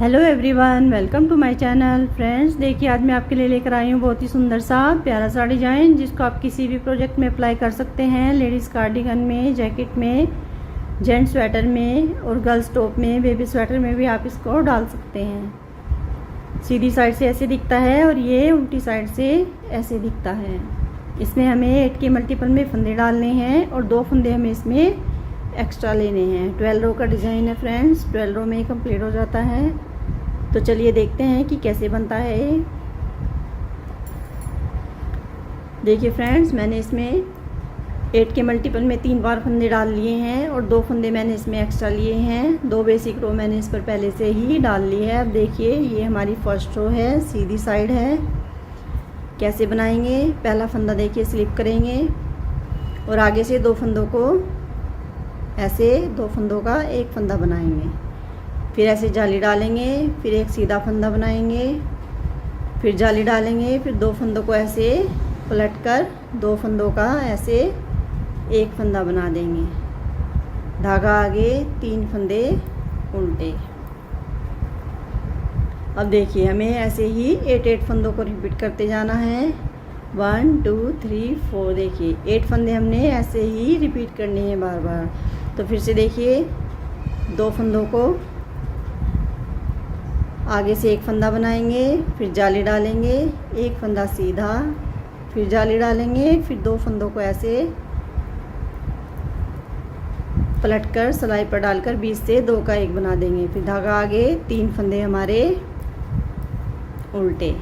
Hello everyone, welcome to my channel. Friends, देखिए आज मैं आपके लिए लेकर आई हूँ बहुत ही सुंदर सा प्यारा सा डिज़ाइन, जिसको आप किसी भी प्रोजेक्ट में अप्लाई कर सकते हैं। लेडीज़ कार्डिगन में, जैकेट में, जेंट्स स्वेटर में और गर्ल्स टॉप में, बेबी स्वेटर में भी आप इसको डाल सकते हैं। सीधी साइड से ऐसे दिखता है और ये उल्टी साइड से ऐसे दिखता है। इसमें हमें 8 के मल्टीपल में फंदे डालने हैं और 2 फंदे हमें इसमें एक्स्ट्रा लेने हैं। 12 रो का डिज़ाइन है फ्रेंड्स, 12 रो में कंप्लीट हो जाता है। तो चलिए देखते हैं कि कैसे बनता है ये। देखिए फ्रेंड्स, मैंने इसमें 8 के मल्टीपल में 3 बार फंदे डाल लिए हैं और 2 फंदे मैंने इसमें एक्स्ट्रा लिए हैं। 2 बेसिक रो मैंने इस पर पहले से ही डाल ली है। अब देखिए ये हमारी फर्स्ट रो है, सीधी साइड है। कैसे बनाएंगे, पहला फंदा देखिए स्लिप करेंगे और आगे से 2 फंदों को ऐसे 2 फंदों का एक फंदा बनाएंगे, फिर ऐसे जाली डालेंगे, फिर एक सीधा फंदा बनाएंगे, फिर जाली डालेंगे, फिर 2 फंदों को ऐसे पलटकर 2 फंदों का ऐसे एक फंदा बना देंगे। धागा आगे, 3 फंदे उल्टे। अब देखिए हमें ऐसे ही 8 फंदों को रिपीट करते जाना है। 1 2 3 4। देखिए 8 फंदे हमने ऐसे ही रिपीट करने हैं बार बार। तो फिर से देखिए 2 फंदों को आगे से एक फंदा बनाएंगे, फिर जाली डालेंगे, एक फंदा सीधा, फिर जाली डालेंगे, फिर 2 फंदों को ऐसे पलटकर सिलाई पर डालकर बीच से 2 का एक बना देंगे। फिर धागा आगे, 3 फंदे हमारे उल्टे।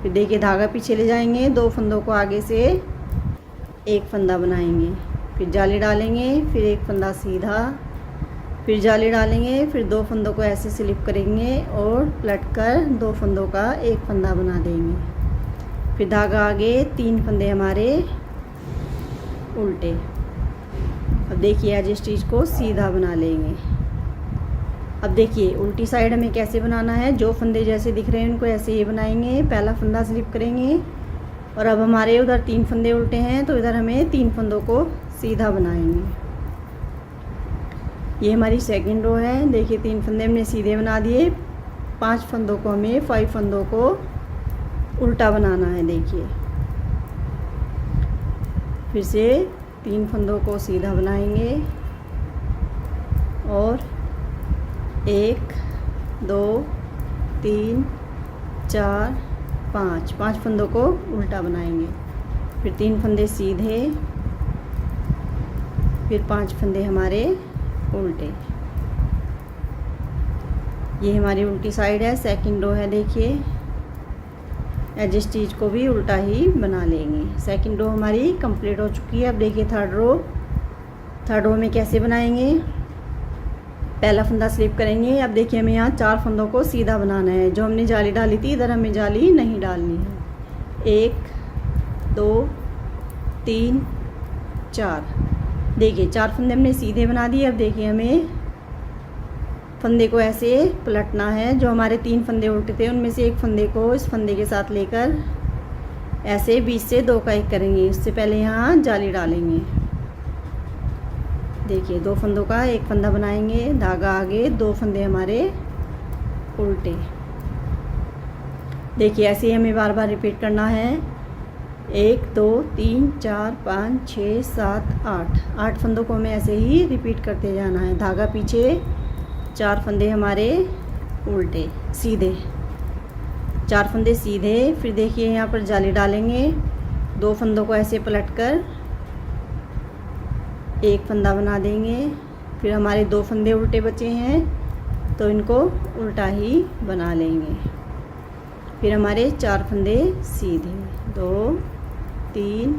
फिर देखिए धागा पीछे ले जाएंगे, 2 फंदों को आगे से एक फंदा बनाएंगे, फिर जाली डालेंगे, फिर एक फंदा सीधा, फिर जाली डालेंगे, फिर 2 फंदों को ऐसे स्लिप करेंगे और पलटकर 2 फंदों का एक फंदा बना देंगे। फिर धागा आगे, 3 फंदे हमारे उल्टे। अब देखिए आज इस चीज़ को सीधा बना लेंगे। अब देखिए उल्टी साइड हमें कैसे बनाना है। जो फंदे जैसे दिख रहे हैं उनको ऐसे ही बनाएंगे। पहला फंदा स्लिप करेंगे और अब हमारे उधर 3 फंदे उल्टे हैं तो इधर हमें 3 फंदों को सीधा बनाएंगे। ये हमारी सेकंड रो है। देखिए 3 फंदे हमने सीधे बना दिए, 5 फंदों को हमें 5 फंदों को उल्टा बनाना है। देखिए फिर से 3 फंदों को सीधा बनाएंगे और 1 2 3 4 5 फंदों को उल्टा बनाएंगे। फिर 3 फंदे सीधे, फिर 5 फंदे हमारे उल्टे। ये हमारी उल्टी साइड है, सेकंड रो है। देखिए एज इस चीज़ को भी उल्टा ही बना लेंगे। सेकंड रो हमारी कंप्लीट हो चुकी है। अब देखिए थर्ड रो में कैसे बनाएंगे। पहला फंदा स्लिप करेंगे। अब देखिए हमें यहाँ 4 फंदों को सीधा बनाना है। जो हमने जाली डाली थी इधर हमें जाली नहीं डालनी है। 1 2 3 4। देखिए 4 फंदे हमने सीधे बना दिए। अब देखिए हमें फंदे को ऐसे पलटना है। जो हमारे 3 फंदे उल्टे थे उनमें से एक फंदे को इस फंदे के साथ लेकर ऐसे बीच से 2 का एक करेंगे। इससे पहले यहाँ जाली डालेंगे। देखिए 2 फंदों का एक फंदा बनाएंगे, धागा आगे, 2 फंदे हमारे उल्टे। देखिए ऐसे ही हमें बार बार रिपीट करना है। 1 2 3 4 5 6 7 8 फंदों को हमें ऐसे ही रिपीट करते जाना है। धागा पीछे, 4 फंदे हमारे उल्टे सीधे, 4 फंदे सीधे। फिर देखिए यहाँ पर जाली डालेंगे, 2 फंदों को ऐसे पलटकर एक फंदा बना देंगे। फिर हमारे 2 फंदे उल्टे बचे हैं तो इनको उल्टा ही बना लेंगे। फिर हमारे 4 फंदे सीधे, 2 3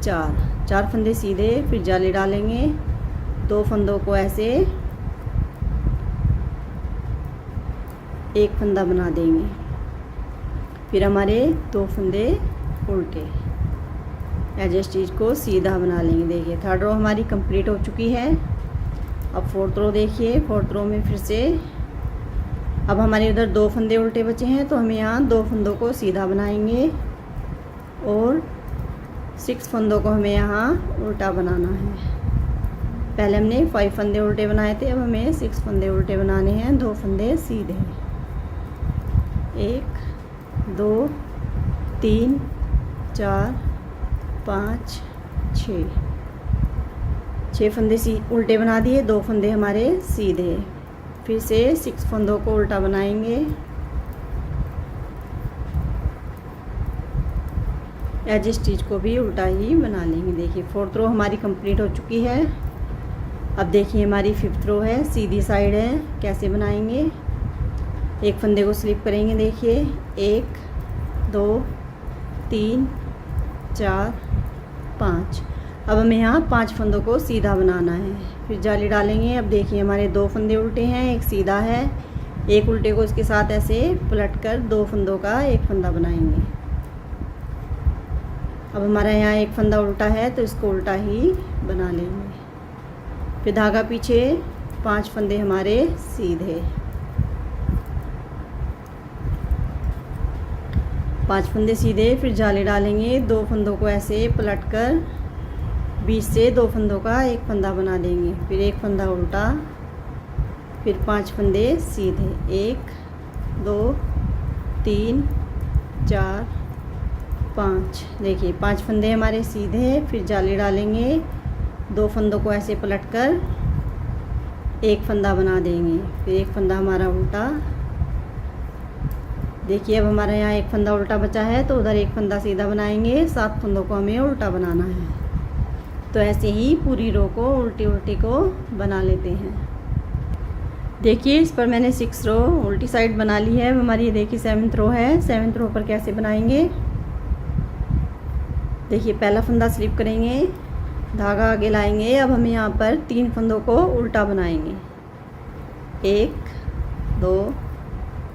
4 फंदे सीधे, फिर जाली डालेंगे, 2 फंदों को ऐसे एक फंदा बना देंगे। फिर हमारे 2 फंदे उल्टे। एज इस चीज़ को सीधा बना लेंगे। देखिए थर्ड रो हमारी कंप्लीट हो चुकी है। अब फोर्थ रो देखिए। फोर्थ रो में फिर से अब हमारे उधर 2 फंदे उल्टे बचे हैं तो हमें यहाँ 2 फंदों को सीधा बनाएंगे और 6 फंदों को हमें यहाँ उल्टा बनाना है। पहले हमने 5 फंदे उल्टे बनाए थे, अब हमें 6 फंदे उल्टे बनाने हैं, 2 फंदे सीधे। 1 2 3 4 5 6 फंदे उल्टे बना दिए, 2 फंदे हमारे सीधे। फिर से 6 फंदों को उल्टा बनाएंगे। एज स्टिच को भी उल्टा ही बना लेंगे। देखिए 4th रो हमारी कंप्लीट हो चुकी है। अब देखिए हमारी 5th रो है, सीधी साइड है, कैसे बनाएंगे। एक फंदे को स्लिप करेंगे। देखिए 1 2 3 4 5। अब हमें यहाँ 5 फंदों को सीधा बनाना है, फिर जाली डालेंगे। अब देखिए हमारे 2 फंदे उल्टे हैं, एक सीधा है। एक उल्टे को इसके साथ ऐसे पलट कर 2 फंदों का एक फंदा बनाएंगे। अब हमारा यहाँ एक फंदा उल्टा है तो इसको उल्टा ही बना लेंगे। फिर धागा पीछे, 5 फंदे हमारे सीधे। 5 फंदे सीधे, फिर जाली डालेंगे। 2 फंदों को ऐसे पलट कर बीच से 2 फंदों का एक फंदा बना देंगे। फिर एक फंदा उल्टा, फिर 5 फंदे सीधे। 1 2 3 4 5। देखिए 5 फंदे हमारे सीधे, फिर जाली डालेंगे। 2 फंदों को ऐसे पलट कर एक फंदा बना देंगे, फिर एक फंदा हमारा उल्टा। देखिए अब हमारा यहाँ एक फंदा उल्टा बचा है तो उधर एक फंदा सीधा बनाएंगे। 7 फंदों को हमें उल्टा बनाना है। तो ऐसे ही पूरी रो को उल्टी उल्टी को बना लेते हैं। देखिए इस पर मैंने 6 रो उल्टी साइड बना ली है। अब हमारी देखिए 7th रो है। 7th रो पर कैसे बनाएंगे। देखिए पहला फंदा स्लिप करेंगे, धागा आगे लाएंगे। अब हम यहाँ पर 3 फंदों को उल्टा बनाएंगे। 1 2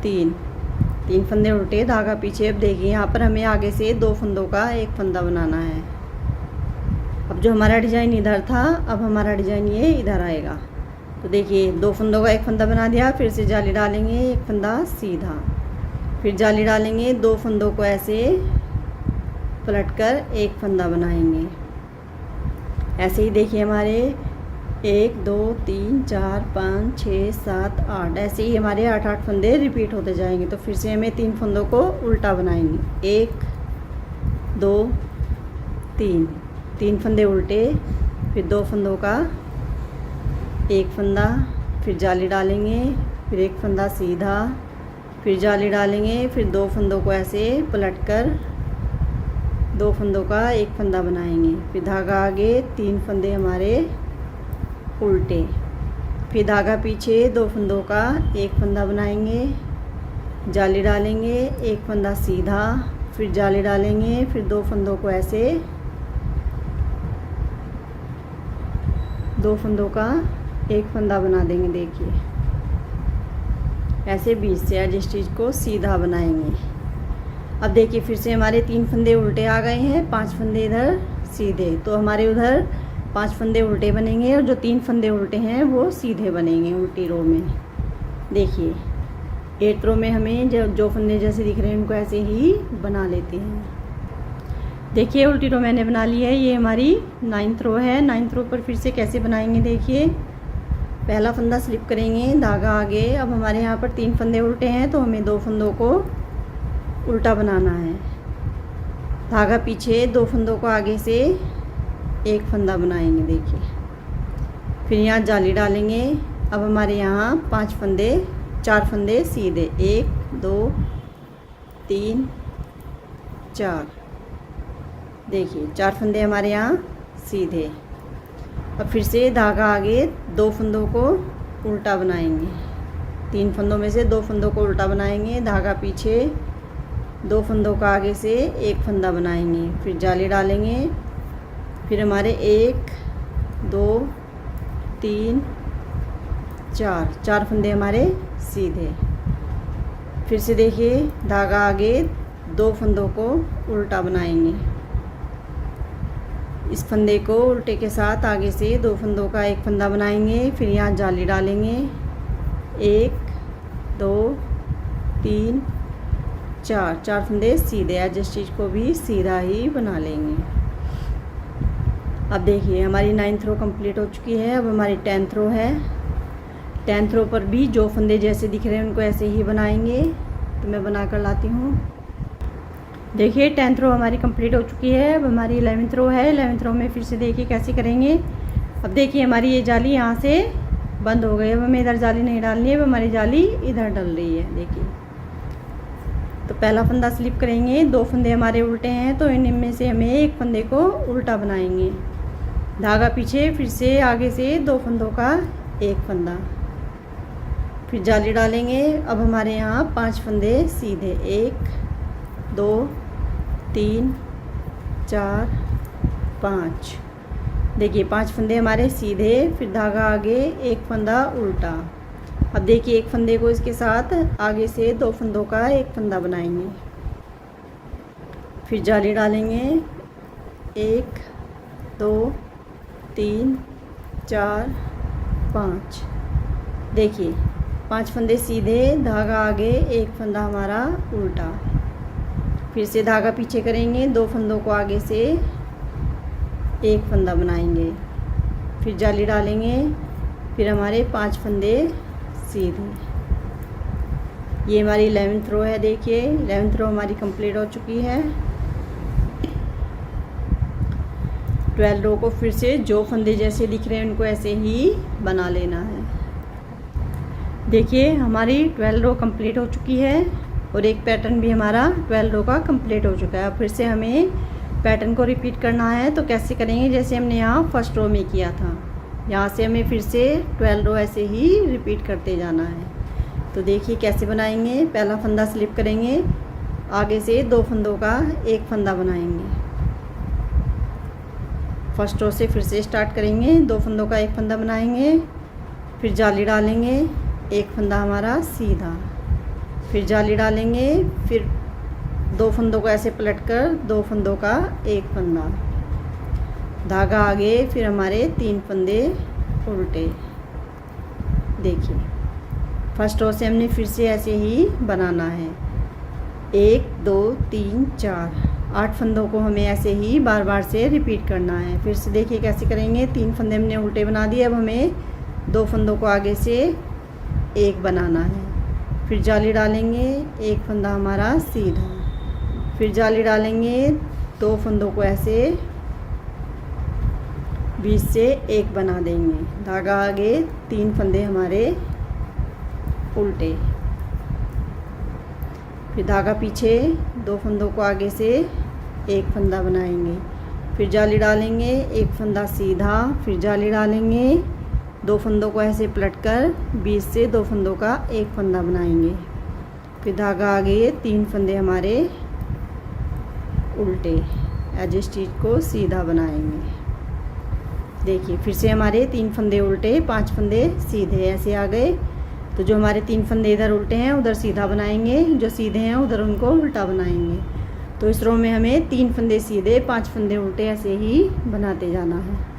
3 फंदे उल्टे, धागा पीछे। अब देखिए यहाँ पर हमें आगे से 2 फंदों का एक फंदा बनाना है। अब जो हमारा डिज़ाइन इधर था, अब हमारा डिज़ाइन ये इधर आएगा। तो देखिए 2 फंदों का एक फंदा बना दिया, फिर से जाली डालेंगे, एक फंदा सीधा, फिर जाली डालेंगे। 2 फंदों को ऐसे पलटकर एक फंदा बनाएंगे। ऐसे ही देखिए हमारे 1 2 3 4 5 6 7 8, ऐसे ही हमारे 8 फंदे रिपीट होते जाएंगे। तो फिर से हमें 3 फंदों को उल्टा बनाएंगे। 1 2 3 फंदे उल्टे, फिर 2 फंदों का एक फंदा, फिर जाली डालेंगे, फिर एक फंदा सीधा, फिर जाली डालेंगे। फिर 2 फंदों को ऐसे पलटकर 2 फंदों का एक फंदा बनाएंगे। फिर धागा आगे, 3 फंदे हमारे उल्टे, फिर धागा पीछे, 2 फंदों का एक फंदा बनाएंगे, जाली डालेंगे, एक फंदा सीधा, फिर जाली डालेंगे। फिर 2 फंदों को ऐसे 2 फंदों का एक फंदा बना देंगे। देखिए ऐसे बीच से एज स्टिच को सीधा बनाएंगे। अब देखिए फिर से हमारे 3 फंदे उल्टे आ गए हैं, 5 फंदे इधर सीधे। तो हमारे उधर 5 फंदे उल्टे बनेंगे और जो 3 फंदे उल्टे हैं वो सीधे बनेंगे उल्टी रो में। देखिए 8th रो में हमें जो फंदे जैसे दिख रहे हैं उनको ऐसे ही बना लेते हैं। देखिए उल्टी रो मैंने बना ली है। ये हमारी 9th रो है। 9th रो पर फिर से कैसे बनाएंगे। देखिए पहला फंदा स्लिप करेंगे, धागा आगे। अब हमारे यहाँ पर 3 फंदे उल्टे हैं तो हमें 2 फंदों को उल्टा बनाना है। धागा पीछे, 2 फंदों को आगे से एक फंदा बनाएंगे। देखिए फिर यहाँ जाली डालेंगे। अब हमारे यहाँ 4 फंदे सीधे, 1 2 3 4। देखिए 4 फंदे हमारे यहाँ सीधे। अब फिर से धागा आगे, 2 फंदों को उल्टा बनाएंगे। 3 फंदों में से 2 फंदों को उल्टा बनाएंगे। धागा पीछे, 2 फंदों का आगे से एक फंदा बनाएंगे, फिर जाली डालेंगे। फिर हमारे 1 2 3 4 फंदे हमारे सीधे। फिर से देखिए धागा आगे, 2 फंदों को उल्टा बनाएंगे। इस फंदे को उल्टे के साथ आगे से 2 फंदों का एक फंदा बनाएंगे। फिर यहाँ जाली डालेंगे। 1 2 3 4 फंदे सीधे। एज स्टिच को भी सीधा ही बना लेंगे। अब देखिए हमारी 9th रो कंप्लीट हो चुकी है। अब हमारी 10th रो है। 10th रो पर भी जो फंदे जैसे दिख रहे हैं उनको ऐसे ही बनाएंगे। तो मैं बना कर लाती हूँ। देखिए 10th रो हमारी कंप्लीट हो चुकी है। अब हमारी 11th रो है। 11th रो में फिर से देखिए कैसे करेंगे। अब देखिए हमारी ये जाली यहाँ से बंद हो गई। अब हमें इधर जाली नहीं डालनी है, अब हमारी जाली इधर डल रही है। देखिए तो पहला फंदा स्लिप करेंगे। 2 फंदे हमारे उल्टे हैं तो इनमें से हमें एक फंदे को उल्टा बनाएंगे। धागा पीछे, फिर से आगे से 2 फंदों का एक फंदा, फिर जाली डालेंगे। अब हमारे यहाँ 5 फंदे सीधे, 1 2 3 4 5। देखिए 5 फंदे हमारे सीधे, फिर धागा आगे, एक फंदा उल्टा। अब देखिए एक फंदे को इसके साथ आगे से 2 फंदों का एक फंदा बनाएंगे, फिर जाली डालेंगे। 1 2 3 4 5। देखिए 5 फंदे सीधे, धागा आगे, एक फंदा हमारा उल्टा। फिर से धागा पीछे करेंगे, 2 फंदों को आगे से एक फंदा बनाएंगे, फिर जाली डालेंगे। फिर हमारे 5 फंदे सीधे। ये हमारी 11th रो है। देखिए 11th रो हमारी कंप्लीट हो चुकी है। 12 रो को फिर से जो फंदे जैसे दिख रहे हैं उनको ऐसे ही बना लेना है। देखिए हमारी 12 रो कंप्लीट हो चुकी है और एक पैटर्न भी हमारा 12 रो का कंप्लीट हो चुका है। अब फिर से हमें पैटर्न को रिपीट करना है। तो कैसे करेंगे, जैसे हमने यहाँ फर्स्ट रो में किया था, यहाँ से हमें फिर से 12 रो ऐसे ही रिपीट करते जाना है। तो देखिए कैसे बनाएंगे। पहला फंदा स्लिप करेंगे, आगे से 2 फंदों का एक फंदा बनाएंगे। फर्स्ट रो से फिर से स्टार्ट करेंगे, 2 फंदों का एक फंदा बनाएंगे, फिर जाली डालेंगे, एक फंदा हमारा सीधा, फिर जाली डालेंगे, फिर 2 फंदों को ऐसे पलटकर 2 फंदों का एक फंदा, धागा आगे, फिर हमारे 3 फंदे उल्टे। देखिए फर्स्ट रो से हमने फिर से ऐसे ही बनाना है। 1 2 3 4 8 फंदों को हमें ऐसे ही बार बार से रिपीट करना है। फिर से देखिए कैसे करेंगे। 3 फंदे हमने उल्टे बना दिए। अब हमें 2 फंदों को आगे से एक बनाना है, फिर जाली डालेंगे, एक फंदा हमारा सीधा, फिर जाली डालेंगे, 2 फंदों को ऐसे बीच से एक बना देंगे, धागा आगे, 3 फंदे हमारे उल्टे, फिर धागा पीछे, 2 फंदों को आगे से एक फंदा बनाएंगे, फिर जाली डालेंगे, एक फंदा सीधा, फिर जाली डालेंगे, 2 फंदों को ऐसे पलटकर बीच से 2 फंदों का एक फंदा बनाएंगे, फिर धागा आगे, 3 फंदे हमारे उल्टे, एज स्टिच को सीधा बनाएंगे। देखिए फिर से हमारे 3 फंदे उल्टे, 5 फंदे सीधे ऐसे आ गए। तो जो हमारे 3 फंदे इधर उल्टे हैं उधर सीधा बनाएंगे, जो सीधे हैं उधर उनको उल्टा बनाएंगे। तो इस रो में हमें 3 फंदे सीधे, 5 फंदे उल्टे ऐसे ही बनाते जाना है।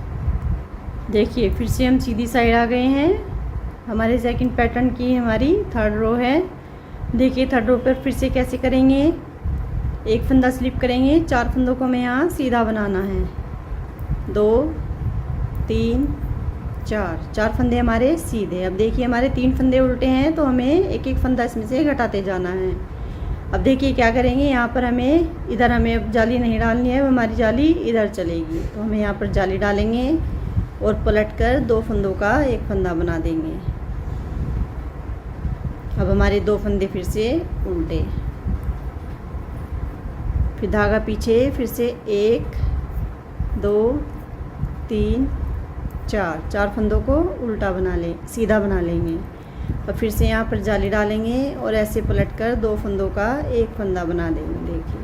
देखिए फिर से हम सीधी साइड आ गए हैं। हमारे सेकंड पैटर्न की हमारी 3rd रो है। देखिए 3rd रो पर फिर से कैसे करेंगे। एक फंदा स्लिप करेंगे, 4 फंदों को हमें यहाँ सीधा बनाना है, 2 3 4 फंदे हमारे सीधे। अब देखिए हमारे 3 फंदे उल्टे हैं तो हमें एक एक फंदा इसमें से घटाते जाना है। अब देखिए क्या करेंगे, यहाँ पर हमें इधर हमें अब जाली नहीं डालनी है, हमारी जाली इधर चलेगी। तो हमें यहाँ पर जाली डालेंगे और पलटकर 2 फंदों का एक फंदा बना देंगे। अब हमारे 2 फंदे फिर से उल्टे, फिर धागा पीछे, फिर से 1 2 3 4 फंदों को उल्टा बना लें, सीधा बना लेंगे। और फिर से यहाँ पर जाली डालेंगे और ऐसे पलटकर 2 फंदों का एक फंदा बना देंगे। देखिए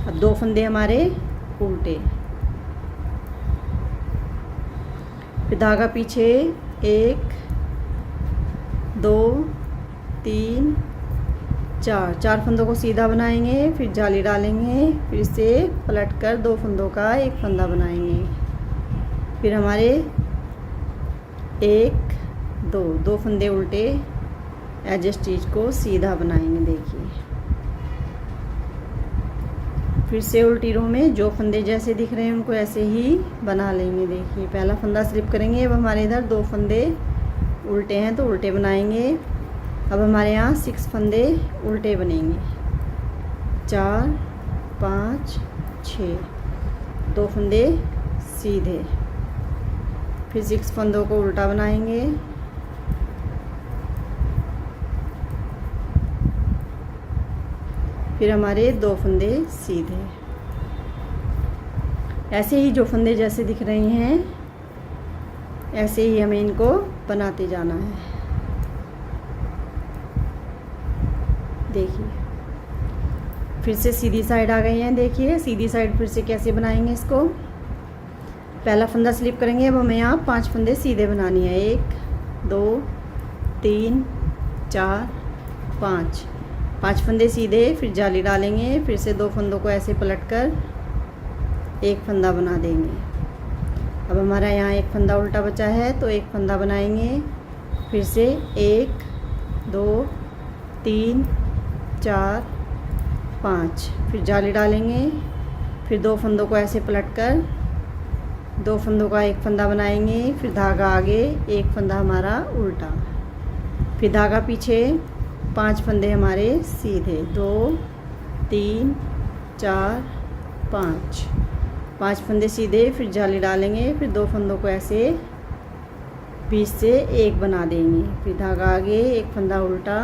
अब 2 फंदे हमारे उल्टे, फिर धागा पीछे, 1 2 3 4 फंदों को सीधा बनाएंगे, फिर जाली डालेंगे, फिर से पलटकर 2 फंदों का एक फंदा बनाएंगे, फिर हमारे 1 2 फंदे उल्टे, एज स्टिच को सीधा बनाएंगे। देखिए फिर से उल्टी रो में जो फंदे जैसे दिख रहे हैं उनको ऐसे ही बना लेंगे। देखिए पहला फंदा स्लिप करेंगे। अब हमारे इधर 2 फंदे उल्टे हैं तो उल्टे बनाएंगे। अब हमारे यहाँ 6 फंदे उल्टे बनेंगे, 4 5 6, 2 फंदे सीधे, फिर 6 फंदों को उल्टा बनाएंगे। फिर हमारे 2 फंदे सीधे। ऐसे ही जो फंदे जैसे दिख रहे हैं ऐसे ही हमें इनको बनाते जाना है। देखिए फिर से सीधी साइड आ गई है। देखिए सीधी साइड फिर से कैसे बनाएंगे इसको। पहला फंदा स्लिप करेंगे। अब हमें यहाँ 5 फंदे सीधे बनानी है, 1 2 3 4 5, 5 फंदे सीधे, फिर जाली डालेंगे। फिर से 2 फंदों को ऐसे पलटकर एक फंदा बना देंगे। अब हमारा यहाँ 1 फंदा उल्टा बचा है तो 1 फंदा बनाएंगे। फिर से 1 2 3 4 5, फिर जाली डालेंगे। फिर 2 फंदों को ऐसे पलटकर 2 फंदों का 1 फंदा बनाएंगे। फिर धागा आगे, 1 फंदा हमारा उल्टा, फिर धागा पीछे, 5 फंदे हमारे सीधे, 2 3 4 5, 5 फंदे सीधे, फिर जाली डालेंगे। फिर 2 फंदों को ऐसे बीच से 1 बना देंगे। फिर धागा आगे, 1 फंदा उल्टा,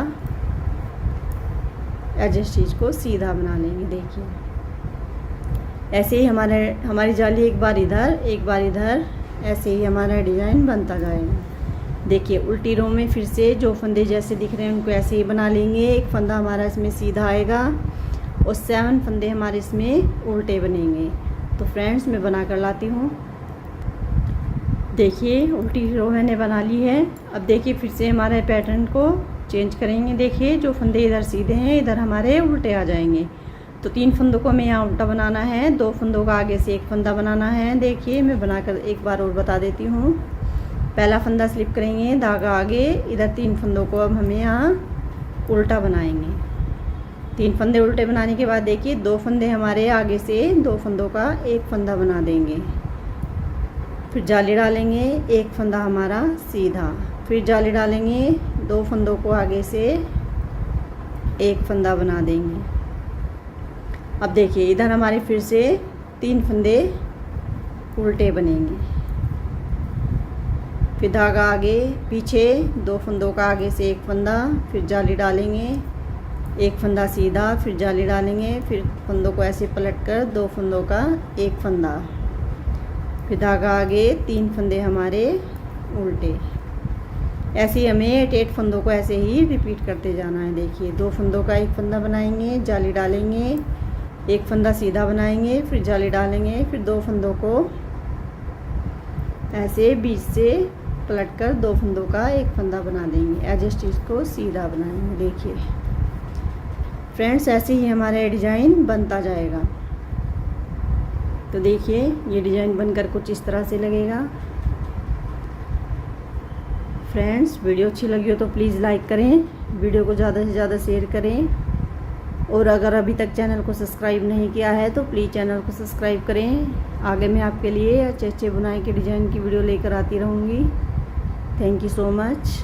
एज स्टिच को सीधा बना लेंगे। देखिए ऐसे ही हमारी जाली एक बार इधर ऐसे ही हमारा डिज़ाइन बनता जाएगा। देखिए उल्टी रो में फिर से जो फंदे जैसे दिख रहे हैं उनको ऐसे ही बना लेंगे। 1 फंदा हमारा इसमें सीधा आएगा और 7 फंदे हमारे इसमें उल्टे बनेंगे। तो फ्रेंड्स मैं बना कर लाती हूँ। देखिए उल्टी रो मैंने बना ली है। अब देखिए फिर से हमारे पैटर्न को चेंज करेंगे। देखिए जो फंदे इधर सीधे हैं इधर हमारे उल्टे आ जाएंगे। तो 3 फंदों को हमें यहाँ उल्टा बनाना है, 2 फंदों का आगे से 1 फंदा बनाना है। देखिए मैं बनाकर एक बार और बता देती हूँ। पहला फंदा स्लिप करेंगे, धागा आगे, इधर 3 फंदों को अब हमें यहाँ उल्टा बनाएंगे। 3 फंदे उल्टे बनाने के बाद देखिए 2 फंदे हमारे आगे से 2 फंदों का 1 फंदा बना देंगे। फिर जाली डालेंगे, 1 फंदा हमारा सीधा, फिर जाली डालेंगे, 2 फंदों को आगे से 1 फंदा बना देंगे। अब देखिए इधर हमारे फिर से 3 फंदे उल्टे बनेंगे। फिर धागा आगे पीछे, 2 फंदों का आगे से 1 फंदा, फिर जाली डालेंगे, 1 फंदा सीधा, फिर जाली डालेंगे। फिर फंदों को ऐसे पलटकर 2 फंदों का 1 फंदा, फिर धागा आगे, 3 फंदे हमारे उल्टे। ऐसे ही हमें 8 फंदों को ऐसे ही रिपीट करते जाना है। देखिए 2 फंदों का 1 फंदा बनाएंगे, जाली डालेंगे, 1 फंदा सीधा बनाएंगे, फिर जाली डालेंगे। फिर 2 फंदों को ऐसे बीच से पलटकर 2 फंदों का 1 फंदा बना देंगे, एज स्टिच को सीधा बनाएंगे। देखिए फ्रेंड्स ऐसे ही हमारा डिज़ाइन बनता जाएगा। तो देखिए ये डिज़ाइन बनकर कुछ इस तरह से लगेगा। फ्रेंड्स वीडियो अच्छी लगी हो तो प्लीज़ लाइक करें, वीडियो को ज़्यादा से ज़्यादा शेयर करें, और अगर अभी तक चैनल को सब्सक्राइब नहीं किया है तो प्लीज़ चैनल को सब्सक्राइब करें। आगे मैं आपके लिए अच्छे अच्छे बुनाई के डिज़ाइन की वीडियो लेकर आती रहूँगी। Thank you so much.